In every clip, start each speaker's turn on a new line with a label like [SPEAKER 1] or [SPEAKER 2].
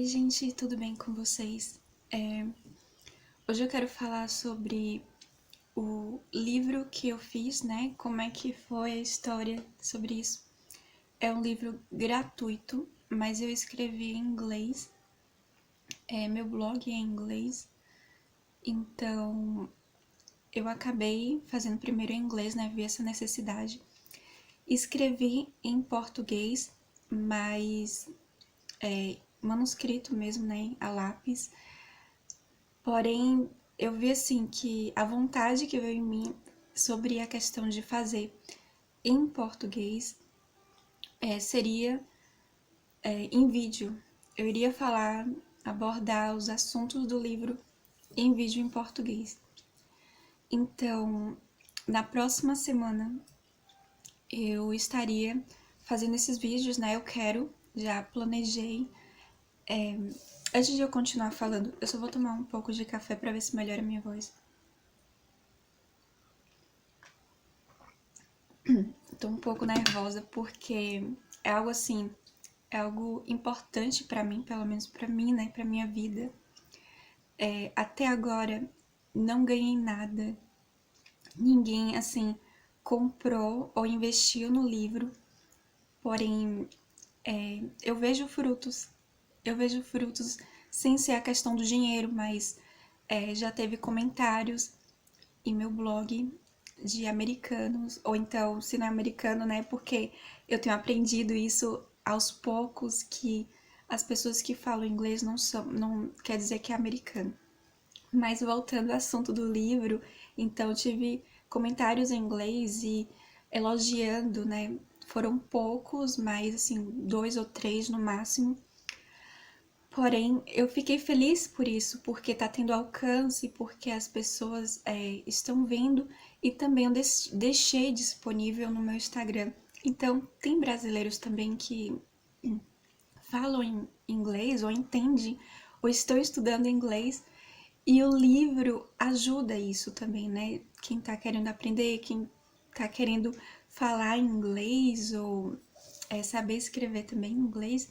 [SPEAKER 1] Oi, gente, tudo bem com vocês? Hoje eu quero falar sobre o livro que eu fiz, né? Como é que foi a história sobre isso. É um livro gratuito, mas eu escrevi em inglês. Meu blog é em inglês, então eu acabei fazendo primeiro em inglês, né? Vi essa necessidade. Escrevi em português, mas manuscrito mesmo, né? A lápis. Porém, eu vi assim que a vontade que veio em mim sobre a questão de fazer em português seria em vídeo. Eu iria falar, abordar os assuntos do livro em vídeo em português. Então, na próxima semana eu estaria fazendo esses vídeos, né? Eu quero, já planejei. Antes de eu continuar falando, eu só vou tomar um pouco de café para ver se melhora a minha voz. Tô um pouco nervosa porque é algo assim, é algo importante pra mim, pelo menos pra mim, né, pra minha vida. Até agora não ganhei nada, ninguém assim comprou ou investiu no livro, porém eu vejo frutos sem ser a questão do dinheiro, mas já teve comentários em meu blog de americanos, ou então, se não é americano, né, porque eu tenho aprendido isso aos poucos, que as pessoas que falam inglês não quer dizer que é americano. Mas voltando ao assunto do livro, então tive comentários em inglês e elogiando, né, foram poucos, mas assim, 2 ou 3 no máximo. Porém, eu fiquei feliz por isso, porque tá tendo alcance, porque as pessoas estão vendo e também eu deixei disponível no meu Instagram. Então, tem brasileiros também que falam em inglês ou entendem ou estão estudando inglês e o livro ajuda isso também, né? Quem tá querendo aprender, quem tá querendo falar inglês ou saber escrever também em inglês,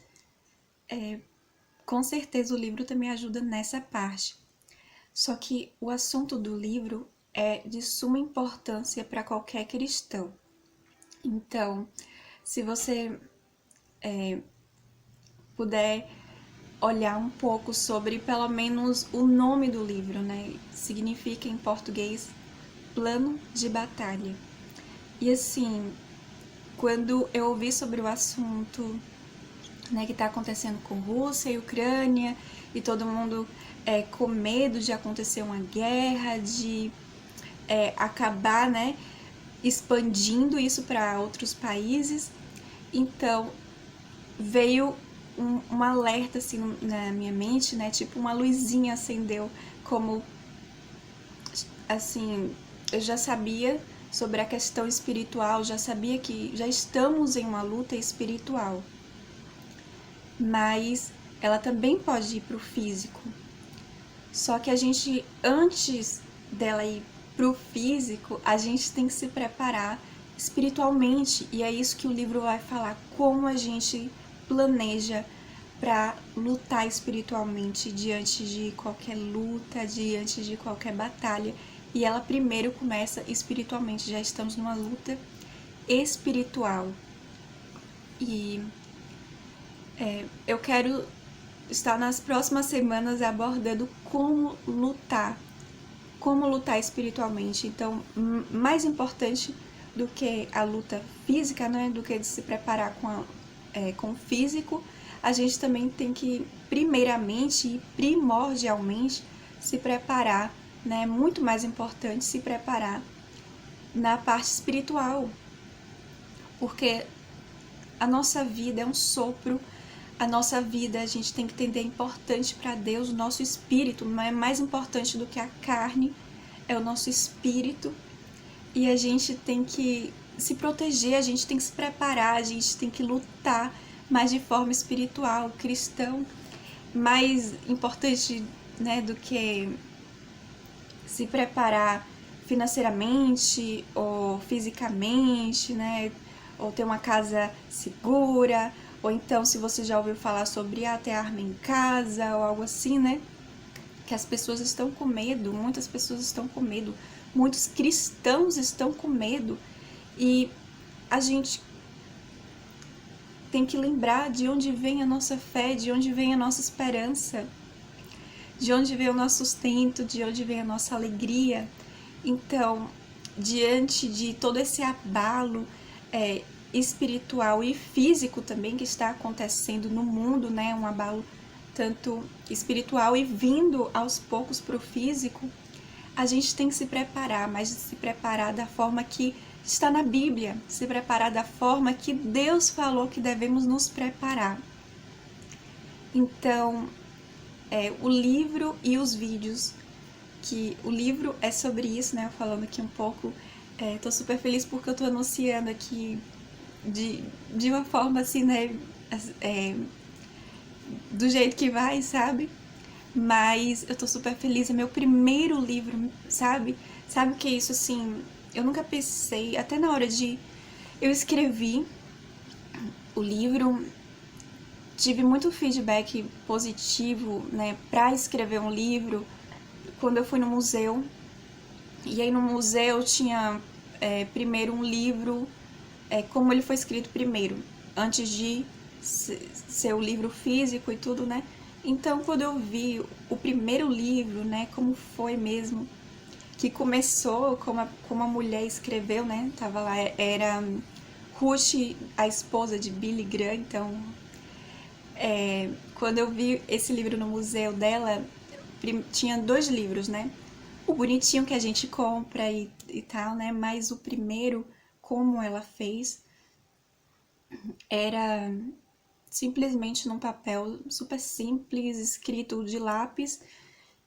[SPEAKER 1] com certeza o livro também ajuda nessa parte. Só que o assunto do livro é de suma importância para qualquer cristão. Então, se você puder olhar um pouco sobre pelo menos o nome do livro, né? Significa em português Plano de Batalha. E assim, quando eu ouvi sobre o assunto, né, que está acontecendo com Rússia e Ucrânia, e todo mundo com medo de acontecer uma guerra, de acabar, né, expandindo isso para outros países. Então veio um alerta assim na minha mente, né, tipo uma luzinha acendeu, como assim, eu já sabia sobre a questão espiritual, já sabia que já estamos em uma luta espiritual, mas ela também pode ir para o físico. Só que a gente, antes dela ir pro físico, a gente tem que se preparar espiritualmente. E é isso que o livro vai falar, como a gente planeja para lutar espiritualmente diante de qualquer luta, diante de qualquer batalha. E ela primeiro começa espiritualmente, já estamos numa luta espiritual. E eu quero estar nas próximas semanas abordando como lutar espiritualmente. Então, mais importante do que a luta física, né, do que de se preparar com o físico, a gente também tem que, primeiramente e primordialmente, se preparar, né, muito mais importante se preparar na parte espiritual, porque a nossa vida é um sopro, a nossa vida a gente tem que entender é importante para Deus, o nosso espírito não é mais importante do que a carne, é o nosso espírito, e a gente tem que se proteger, a gente tem que se preparar, a gente tem que lutar mais de forma espiritual, cristão, mais importante, né, do que se preparar financeiramente ou fisicamente, né, ou ter uma casa segura, Ou então, se você já ouviu falar sobre ter arma em casa ou algo assim, né? Que as pessoas estão com medo, muitas pessoas estão com medo, muitos cristãos estão com medo. E a gente tem que lembrar de onde vem a nossa fé, de onde vem a nossa esperança, de onde vem o nosso sustento, de onde vem a nossa alegria. Então, diante de todo esse abalo espiritual e físico também que está acontecendo no mundo, né, um abalo tanto espiritual e vindo aos poucos para o físico, a gente tem que se preparar, mas se preparar da forma que está na Bíblia, se preparar da forma que Deus falou que devemos nos preparar. Então, o livro e os vídeos, que o livro é sobre isso, né, falando aqui um pouco, tô super feliz porque eu tô anunciando aqui de uma forma assim, né, do jeito que vai, sabe? Mas eu tô super feliz, é meu primeiro livro, sabe? Sabe o que é isso, assim, eu nunca pensei, até na hora de... Eu escrevi o livro, tive muito feedback positivo, né, pra escrever um livro, quando eu fui no museu. E aí no museu tinha primeiro um livro, como ele foi escrito primeiro, antes de ser o livro físico e tudo, né? Então quando eu vi o primeiro livro, né, como foi mesmo, que começou, como a mulher escreveu, né? Tava lá, era Ruth, a esposa de Billy Graham, então quando eu vi esse livro no museu dela, tinha 2 livros, né? O bonitinho que a gente compra e tal, né? Mas o primeiro, como ela fez, era simplesmente num papel super simples, escrito de lápis,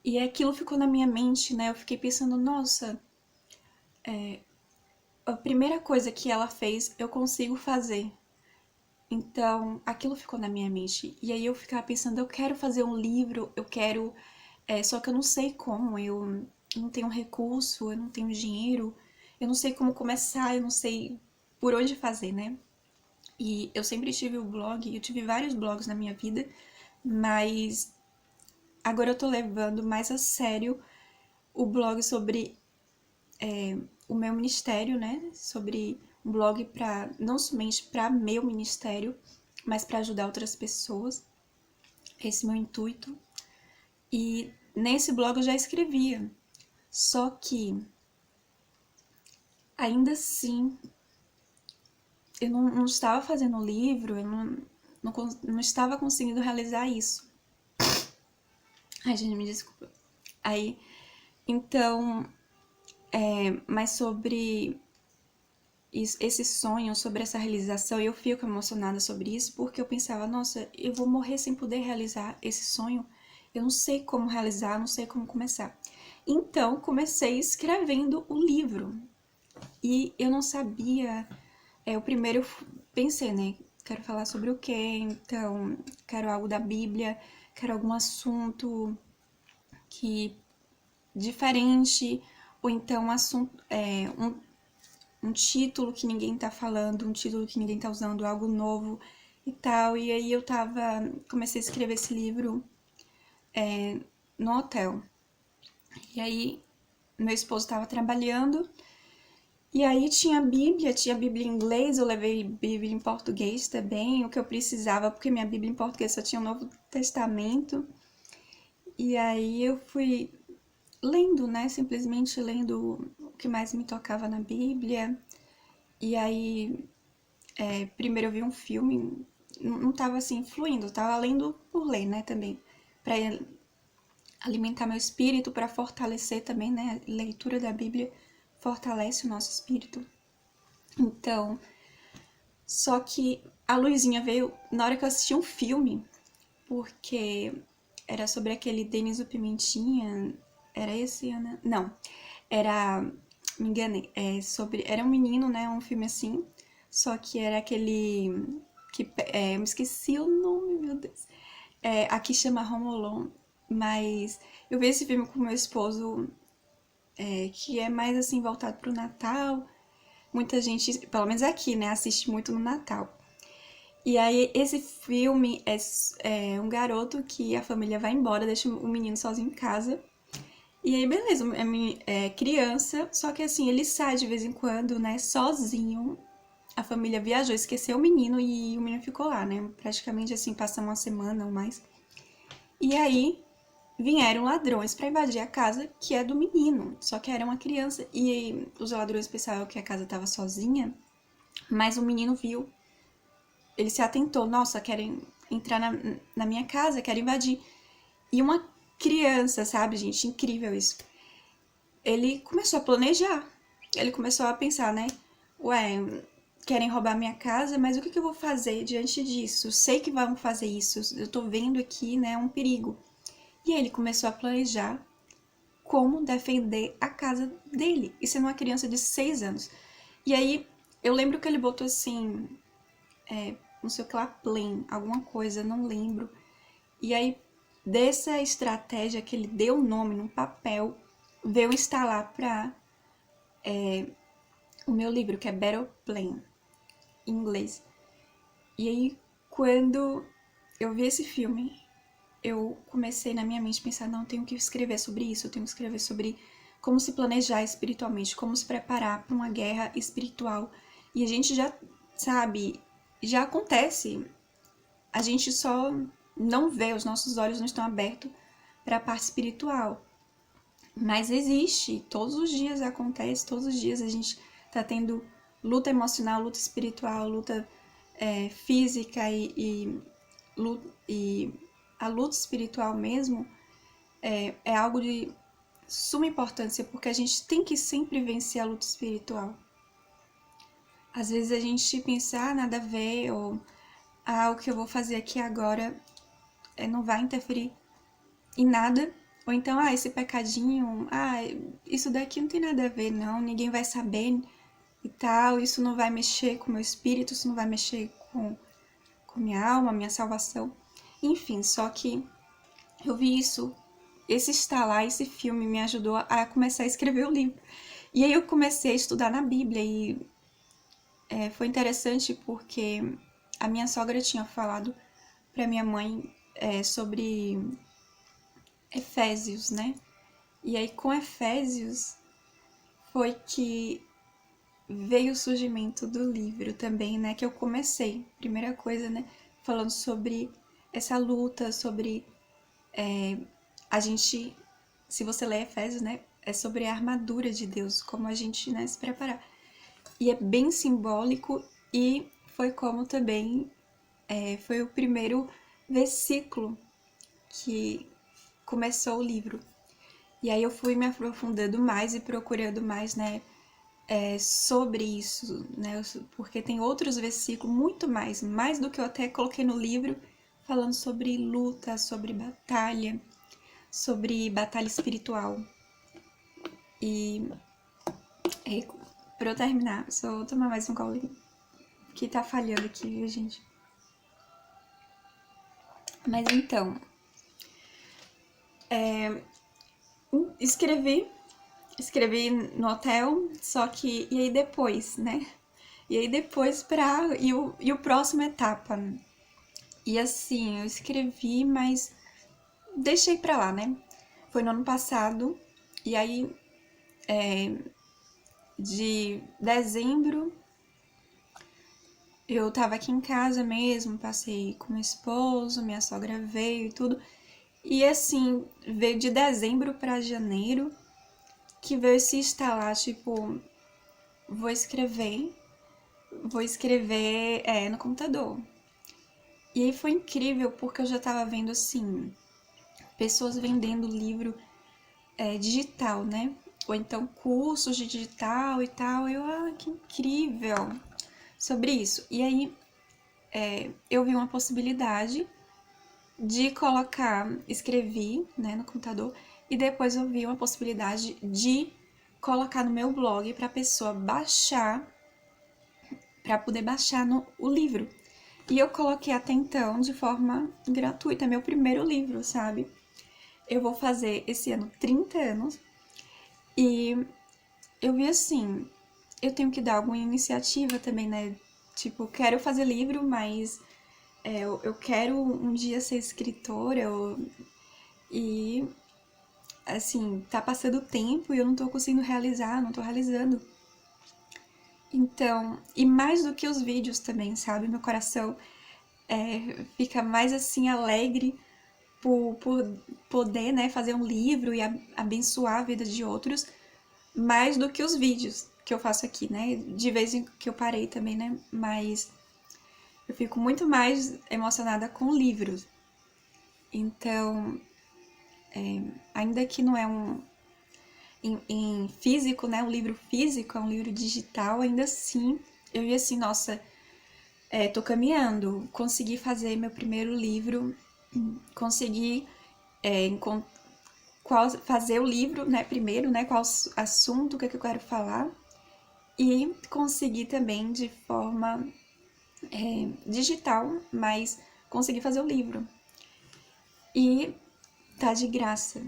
[SPEAKER 1] e aquilo ficou na minha mente, né? Eu fiquei pensando, nossa, a primeira coisa que ela fez, eu consigo fazer. Então, aquilo ficou na minha mente. E aí eu ficava pensando, eu quero fazer um livro, eu quero... só que eu não sei como, eu não tenho recurso, eu não tenho dinheiro, eu não sei como começar, eu não sei por onde fazer, né? E eu sempre tive o blog, eu tive vários blogs na minha vida, mas agora eu tô levando mais a sério o blog sobre o meu ministério, né? Sobre um blog para não somente para meu ministério, mas para ajudar outras pessoas. Esse é o meu intuito. E nesse blog eu já escrevia, só que ainda assim eu não estava fazendo o livro, eu não estava conseguindo realizar isso. Ai, gente, me desculpa. Aí, então, mas sobre esse sonho, sobre essa realização, eu fico emocionada sobre isso, porque eu pensava, nossa, eu vou morrer sem poder realizar esse sonho, eu não sei como realizar, não sei como começar. Então, comecei escrevendo o livro, e eu não sabia, o primeiro eu pensei, né, quero falar sobre o quê, então, quero algo da Bíblia, quero algum assunto que diferente, ou então um título que ninguém tá falando, um título que ninguém tá usando, algo novo e tal. E aí comecei a escrever esse livro no hotel. E aí meu esposo estava trabalhando, e aí tinha Bíblia em inglês, eu levei Bíblia em português também, o que eu precisava, porque minha Bíblia em português só tinha o Novo Testamento. E aí eu fui lendo, né? Simplesmente lendo o que mais me tocava na Bíblia. E aí, primeiro eu vi um filme, não tava assim fluindo, eu tava lendo por ler, né? Também, para alimentar meu espírito, para fortalecer também, né? A leitura da Bíblia fortalece o nosso espírito. Então, só que a luzinha veio na hora que eu assisti um filme, porque era sobre aquele Denis o Pimentinha. Era esse, Ana? Não. Era. Me enganei. Era um menino, né? Um filme assim. Só que era aquele. Eu me esqueci o nome, meu Deus. Aqui chama Home Alone. Mas eu vi esse filme com meu esposo, que é mais assim voltado pro Natal. Muita gente, pelo menos aqui, né? Assiste muito no Natal. E aí, esse filme é um garoto que a família vai embora, deixa o menino sozinho em casa. E aí, beleza, é criança, só que assim, ele sai de vez em quando, né, sozinho. A família viajou, esqueceu o menino e o menino ficou lá, né? Praticamente assim, passa uma semana ou mais. E aí, vieram ladrões para invadir a casa que é do menino, só que era uma criança. E os ladrões pensaram que a casa estava sozinha, mas o menino viu, ele se atentou, nossa, querem entrar na minha casa, querem invadir. E uma criança, sabe, gente, incrível isso. Ele começou a planejar, ele começou a pensar, né, ué, querem roubar minha casa, mas o que eu vou fazer diante disso? Sei que vão fazer isso, eu tô vendo aqui, né, um perigo. E aí ele começou a planejar como defender a casa dele, e sendo uma criança de 6 anos. E aí, eu lembro que ele botou assim, não sei o que lá, plan, alguma coisa, não lembro. E aí, dessa estratégia que ele deu o nome num papel, veio instalar para o meu livro, que é Battle Plan, em inglês. E aí, quando eu vi esse filme, eu comecei na minha mente a pensar, não, eu tenho que escrever sobre isso, eu tenho que escrever sobre como se planejar espiritualmente, como se preparar para uma guerra espiritual. E a gente já sabe, já acontece. A gente só não vê, os nossos olhos não estão abertos para a parte espiritual. Mas existe, todos os dias acontece, todos os dias a gente está tendo luta emocional, luta espiritual, luta física e a luta espiritual mesmo é algo de suma importância, porque a gente tem que sempre vencer a luta espiritual. Às vezes a gente pensa, nada a ver, ou o que eu vou fazer aqui agora não vai interferir em nada. Ou então, esse pecadinho, isso daqui não tem nada a ver, não, ninguém vai saber e tal, isso não vai mexer com o meu espírito, isso não vai mexer com minha alma, minha salvação. Enfim, só que eu vi isso, esse estalar, esse filme me ajudou a começar a escrever o livro. E aí eu comecei a estudar na Bíblia e foi interessante porque a minha sogra tinha falado para minha mãe sobre Efésios, né? E aí com Efésios foi que veio o surgimento do livro também, né? Que eu comecei, primeira coisa, né? Falando sobre essa luta, sobre a gente, se você ler Efésios, né? É sobre a armadura de Deus, como a gente, né, se preparar. E é bem simbólico e foi como também foi o primeiro versículo que começou o livro. E aí eu fui me aprofundando mais e procurando mais, né, sobre isso, né, porque tem outros versículos, muito mais do que eu até coloquei no livro, falando sobre luta, sobre batalha espiritual. E pra eu terminar, só vou tomar mais um golinho, que tá falhando aqui, viu, gente? Mas então, escrevi no hotel, só que, e aí depois, né? E aí depois e o próximo etapa. E assim, eu escrevi, mas deixei pra lá, né? Foi no ano passado, e aí de dezembro eu tava aqui em casa mesmo, passei com meu esposo, minha sogra veio e tudo. E assim, veio de dezembro pra janeiro que veio se instalar, tipo, vou escrever, no computador. E aí foi incrível porque eu já tava vendo assim, pessoas vendendo livro digital, né? Ou então cursos de digital e tal. Eu, que incrível sobre isso. E aí eu vi uma possibilidade de colocar, escrevi, né, no computador, e depois eu vi uma possibilidade de colocar no meu blog para a pessoa baixar, para poder baixar o livro. E eu coloquei até então de forma gratuita, meu primeiro livro, sabe? Eu vou fazer esse ano 30 anos e eu vi assim, eu tenho que dar alguma iniciativa também, né? Tipo, quero fazer livro, mas eu quero um dia ser escritora. E, assim, tá passando o tempo e eu não tô conseguindo realizar, não tô realizando. Então, e mais do que os vídeos também, sabe? Meu coração fica mais assim alegre por poder, né, fazer um livro e abençoar a vida de outros, mais do que os vídeos que eu faço aqui, né? De vez em que eu parei também, né? Mas eu fico muito mais emocionada com livros. Então, ainda que não é em físico, né? Um livro físico, é um livro digital, ainda assim, eu vi assim, nossa, tô caminhando, consegui fazer meu primeiro livro, consegui fazer o livro, né, primeiro, né, qual assunto, o que, é que eu quero falar, e consegui também de forma digital, mas consegui fazer o livro. E tá de graça.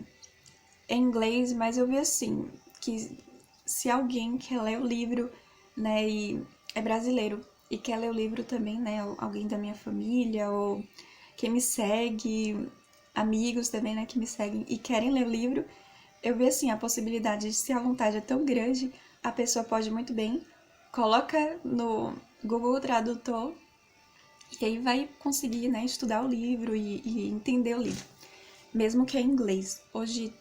[SPEAKER 1] É em inglês, mas eu vi assim, que se alguém quer ler o livro, né, e é brasileiro, e quer ler o livro também, né, alguém da minha família, ou quem me segue, amigos também, né, que me seguem e querem ler o livro, eu vi assim, a possibilidade de, se a vontade é tão grande, a pessoa pode muito bem, coloca no Google Tradutor e aí vai conseguir, né, estudar o livro e entender o livro, mesmo que é em inglês. Hoje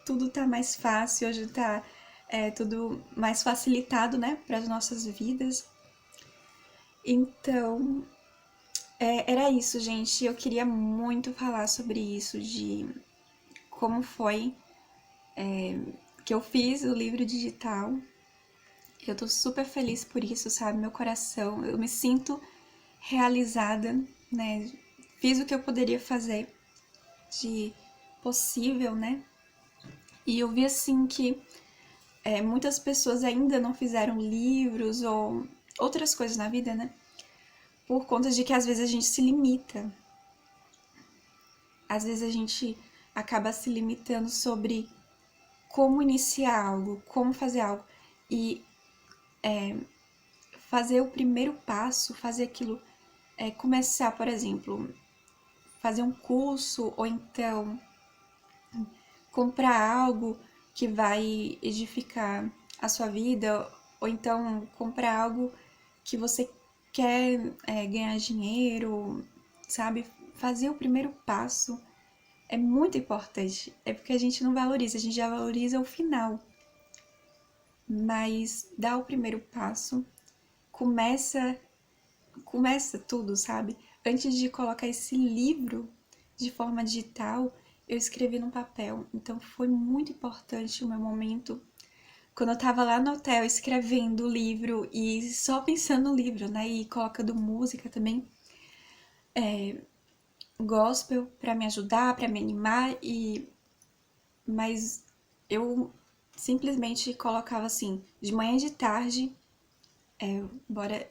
[SPEAKER 1] tudo tá mais fácil, hoje tá tudo mais facilitado, né, para as nossas vidas. Então, era isso, gente. Eu queria muito falar sobre isso, de como foi que eu fiz o livro digital. Eu tô super feliz por isso, sabe? Meu coração, eu me sinto realizada, né? Fiz o que eu poderia fazer de possível, né? E eu vi assim que muitas pessoas ainda não fizeram livros ou outras coisas na vida, né? Por conta de que às vezes a gente se limita. Às vezes a gente acaba se limitando sobre como iniciar algo, como fazer algo. E fazer o primeiro passo, fazer aquilo, começar, por exemplo, fazer um curso ou então comprar algo que vai edificar a sua vida, ou então comprar algo que você quer ganhar dinheiro, sabe? Fazer o primeiro passo é muito importante. É porque a gente não valoriza, a gente já valoriza o final. Mas dar o primeiro passo começa tudo, sabe? Antes de colocar esse livro de forma digital, eu escrevi no papel. Então foi muito importante o meu momento quando eu tava lá no hotel escrevendo o livro e só pensando no livro, né? E colocando música também, gospel para me ajudar, para me animar mas eu simplesmente colocava assim, de manhã e de tarde,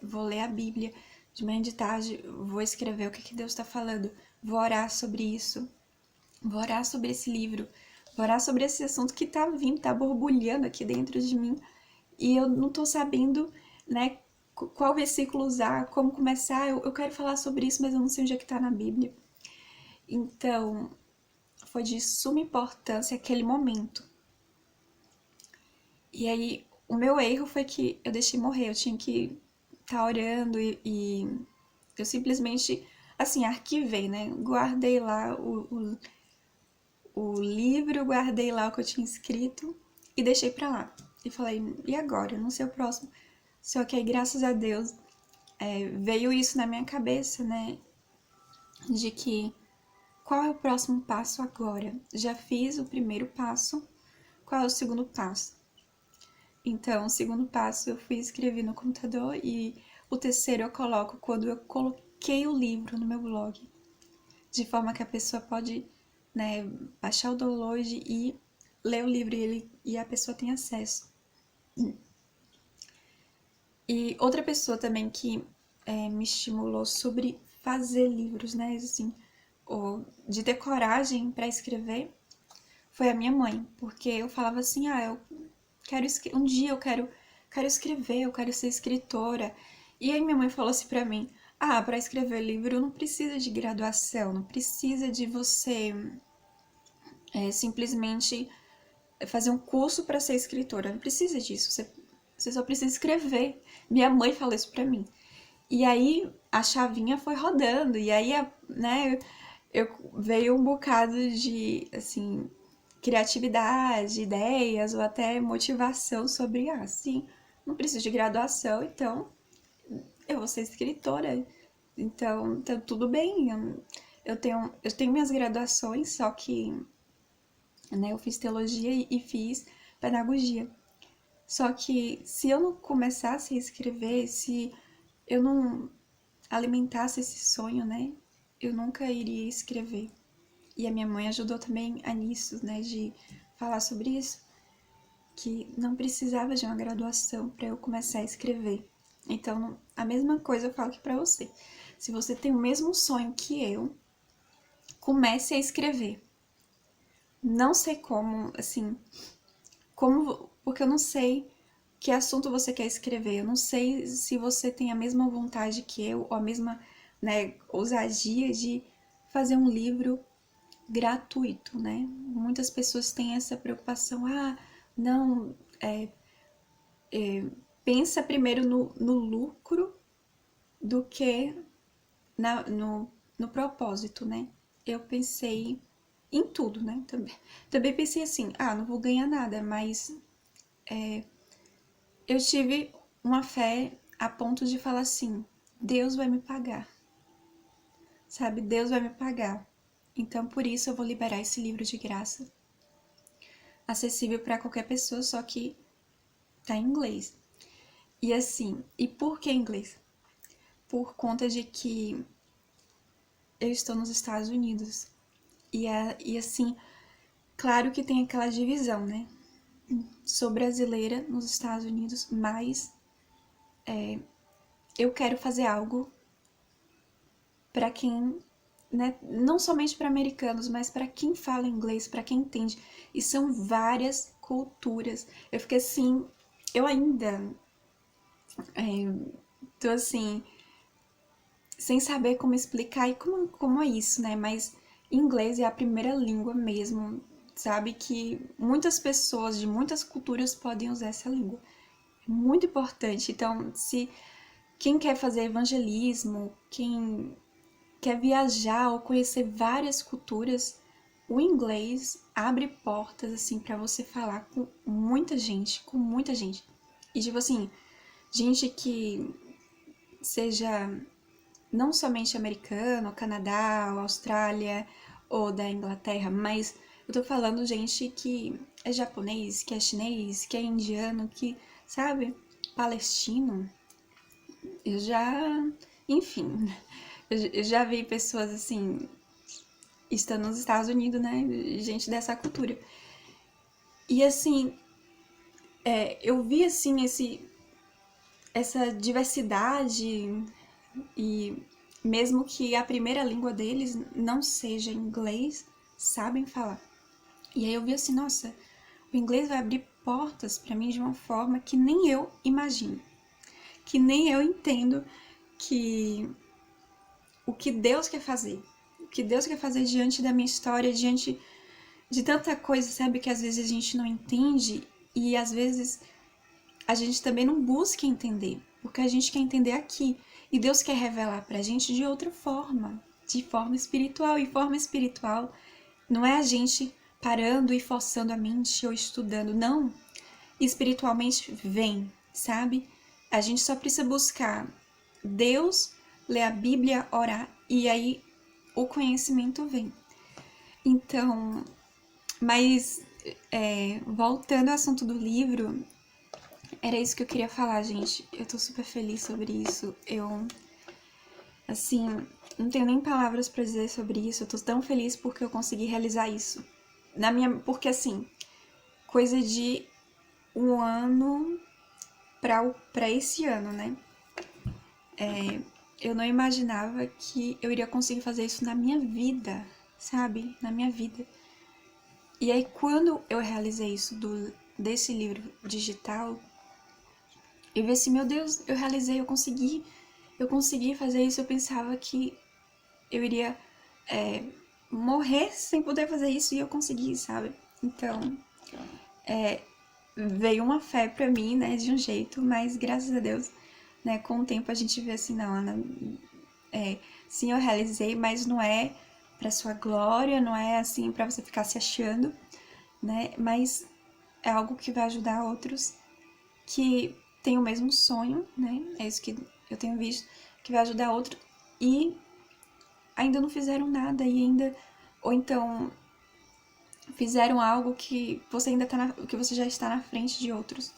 [SPEAKER 1] vou ler a Bíblia, de manhã e de tarde vou escrever o que Deus está falando, vou orar sobre isso, vou orar sobre esse livro, vou orar sobre esse assunto que tá vindo, tá borbulhando aqui dentro de mim e eu não tô sabendo, né, qual versículo usar, como começar. Eu quero falar sobre isso, mas eu não sei onde é que tá na Bíblia. Então, foi de suma importância aquele momento. E aí, o meu erro foi que eu deixei morrer, eu tinha que estar orando e eu simplesmente, assim, arquivei, né? Guardei lá o livro, guardei lá o que eu tinha escrito e deixei pra lá. E falei, e agora? Não sei o próximo. Só que aí, graças a Deus, veio isso na minha cabeça, né? De que qual é o próximo passo agora? Já fiz o primeiro passo, qual é o segundo passo? Então, o segundo passo eu fui escrever no computador e o terceiro eu coloco quando eu coloquei o livro no meu blog, de forma que a pessoa pode, né, baixar o download e ler o livro e a pessoa tem acesso. E outra pessoa também que me estimulou sobre fazer livros, né, assim, ou de ter coragem para escrever, foi a minha mãe, porque eu falava assim, eu quero um dia eu quero escrever, eu quero ser escritora. E aí minha mãe falou assim pra mim, para escrever livro não precisa de graduação, não precisa de você simplesmente fazer um curso para ser escritora, não precisa disso, você só precisa escrever. Minha mãe falou isso pra mim. E aí a chavinha foi rodando, e aí, né, eu veio um bocado de, assim, criatividade, ideias ou até motivação sobre, sim, não preciso de graduação, então eu vou ser escritora. Então, tá tudo bem. Eu tenho minhas graduações, só que, né, eu fiz teologia e fiz pedagogia. Só que se eu não começasse a escrever, se eu não alimentasse esse sonho, né, eu nunca iria escrever. E a minha mãe ajudou também a nisso, né, de falar sobre isso, que não precisava de uma graduação para eu começar a escrever. Então, a mesma coisa eu falo aqui para você. Se você tem o mesmo sonho que eu, comece a escrever. Não sei como, assim, porque eu não sei que assunto você quer escrever. Eu não sei se você tem a mesma vontade que eu, ou a mesma, né, ousadia de fazer um livro gratuito, né? Muitas pessoas têm essa preocupação, não, pensa primeiro no lucro do que no propósito, né? Eu pensei em tudo, né? Também pensei assim, não vou ganhar nada, mas eu tive uma fé a ponto de falar assim, Deus vai me pagar, sabe? Deus vai me pagar. Então, por isso eu vou liberar esse livro de graça, acessível para qualquer pessoa, só que tá em inglês. E assim, e por que inglês? Por conta de que eu estou nos Estados Unidos. E assim, claro que tem aquela divisão, né? Sou brasileira nos Estados Unidos, mas eu quero fazer algo para quem, né? Não somente para americanos, mas para quem fala inglês, para quem entende. E são várias culturas. Eu fiquei assim, eu ainda tô assim, sem saber como explicar e como é isso, né? Mas inglês é a primeira língua mesmo, sabe? Que muitas pessoas de muitas culturas podem usar essa língua. É muito importante. Então, se quem quer fazer evangelismo, quem quer viajar ou conhecer várias culturas, o inglês abre portas assim para você falar com muita gente, com muita gente. E tipo assim, gente que seja não somente americano, Canadá, ou Austrália ou da Inglaterra, mas eu tô falando gente que é japonês, que é chinês, que é indiano, que, sabe, palestino. Eu já, enfim, eu já vi pessoas assim, estando nos Estados Unidos, né, gente dessa cultura. E assim, eu vi assim essa diversidade e mesmo que a primeira língua deles não seja inglês, sabem falar. E aí eu vi assim, nossa, o inglês vai abrir portas para mim de uma forma que nem eu imagino, que nem eu entendo que o que Deus quer fazer, o que Deus quer fazer diante da minha história, diante de tanta coisa, sabe, que às vezes a gente não entende e às vezes a gente também não busca entender, porque a gente quer entender aqui. E Deus quer revelar pra gente de outra forma, de forma espiritual. E forma espiritual não é a gente parando e forçando a mente ou estudando, não. Espiritualmente vem, sabe? A gente só precisa buscar Deus, ler a Bíblia, orar, e aí o conhecimento vem. Então, mas voltando ao assunto do livro, era isso que eu queria falar, gente. Eu tô super feliz sobre isso. Eu, assim, não tenho nem palavras pra dizer sobre isso. Eu tô tão feliz porque eu consegui realizar isso. Porque, assim, coisa de um ano pra esse ano, né? Eu não imaginava que eu iria conseguir fazer isso na minha vida, sabe? Na minha vida. E aí, quando eu realizei isso desse livro digital, e ver assim, meu Deus, eu realizei, eu consegui fazer isso. Eu pensava que eu iria morrer sem poder fazer isso e eu consegui, sabe? Então, veio uma fé pra mim, né, de um jeito, mas graças a Deus, né, com o tempo a gente vê assim, não, Ana, sim, eu realizei, mas não é pra sua glória, não é assim pra você ficar se achando, né, mas é algo que vai ajudar outros que têm o mesmo sonho, né, é isso que eu tenho visto, que vai ajudar outros e ainda não fizeram nada e ainda, ou então fizeram algo que você ainda tá que você já está na frente de outros.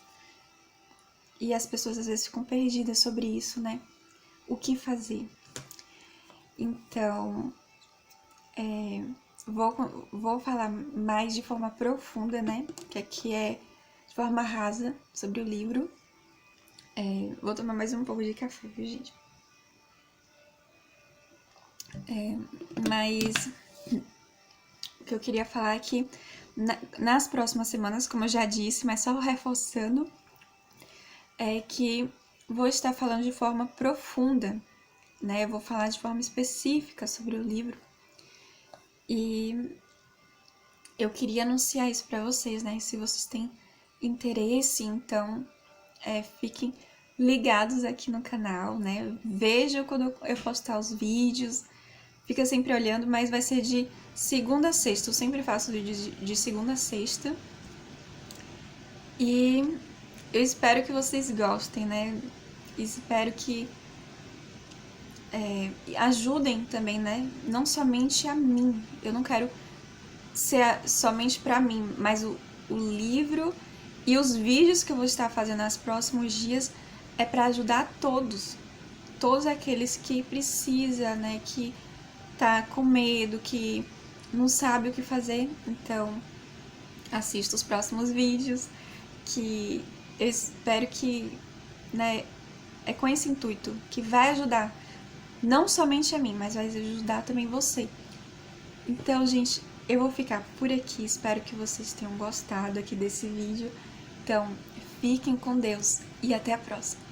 [SPEAKER 1] E as pessoas às vezes ficam perdidas sobre isso, né? O que fazer? Então, vou falar mais de forma profunda, né? Que aqui é de forma rasa sobre o livro. Vou tomar mais um pouco de café, viu, gente? Mas o que eu queria falar é que nas próximas semanas, como eu já disse, mas só reforçando, é que vou estar falando de forma profunda, né? Eu vou falar de forma específica sobre o livro. E eu queria anunciar isso para vocês, né? Se vocês têm interesse, então fiquem ligados aqui no canal, né? Vejam quando eu postar os vídeos. Fica sempre olhando, mas vai ser de segunda a sexta. Eu sempre faço vídeos de segunda a sexta. E eu espero que vocês gostem, né? Espero que ajudem também, né? Não somente a mim. Eu não quero ser somente para mim, mas o livro e os vídeos que eu vou estar fazendo nos próximos dias é para ajudar todos aqueles que precisa, né, que tá com medo, que não sabe o que fazer. Então, assista os próximos vídeos, que eu espero que, né, é com esse intuito, que vai ajudar não somente a mim, mas vai ajudar também você. Então, gente, eu vou ficar por aqui. Espero que vocês tenham gostado aqui desse vídeo. Então, fiquem com Deus e até a próxima.